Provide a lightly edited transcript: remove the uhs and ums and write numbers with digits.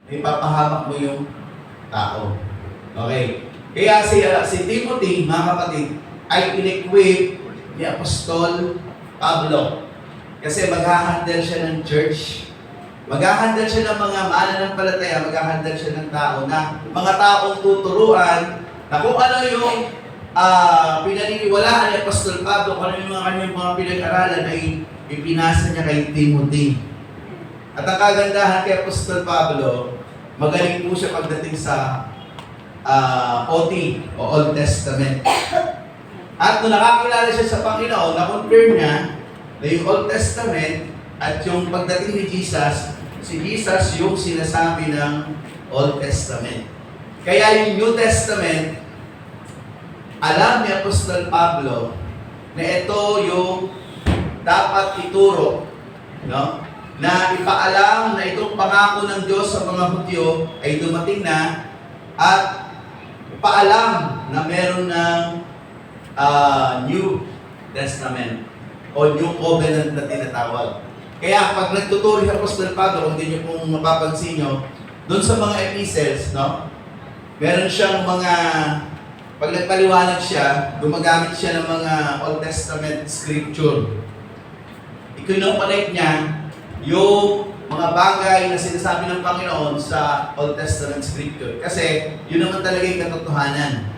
ipapahamak mo yung tao. Okay. Kaya si Timothy, mga kapatid, ay in-equip ni Apostol Pablo. Kasi mag-handle siya ng church. Mag-handle siya ng mga mananampalataya, mag-handle siya ng tao na mga taong tuturuan na kung ano yung pinaniniwalaan ni Apostol Pablo, kung ano yung kanyang mga pinag-aralan ay ipinasa niya kay Timothy. At ang kagandahan kay Apostol Pablo, magaling po siya pagdating sa OT o Old Testament. At nung nakakilala siya sa Panginoon, na-confirm niya na yung Old Testament at yung pagdating ni Jesus, si Jesus yung sinasabi ng Old Testament. Kaya yung New Testament, alam ni Apostol Pablo na ito yung dapat ituro, no? Na ipaalam na itong pangako ng Diyos sa mga Hudyo ay dumating na at paalam na meron ng New Testament o New Covenant na tinatawag. Kaya pag nagtuturo si Apostol Pablo, kung hindi nyo pong mapapansin nyo, doon sa mga epistles, no? Meron siyang mga, pag nagpaliwanag siya, gumagamit siya ng mga Old Testament scripture. Ikinoconnect niya yung mga bagay na sinasabi ng Panginoon sa Old Testament Scripture. Kasi, yun naman talaga yung katotohanan.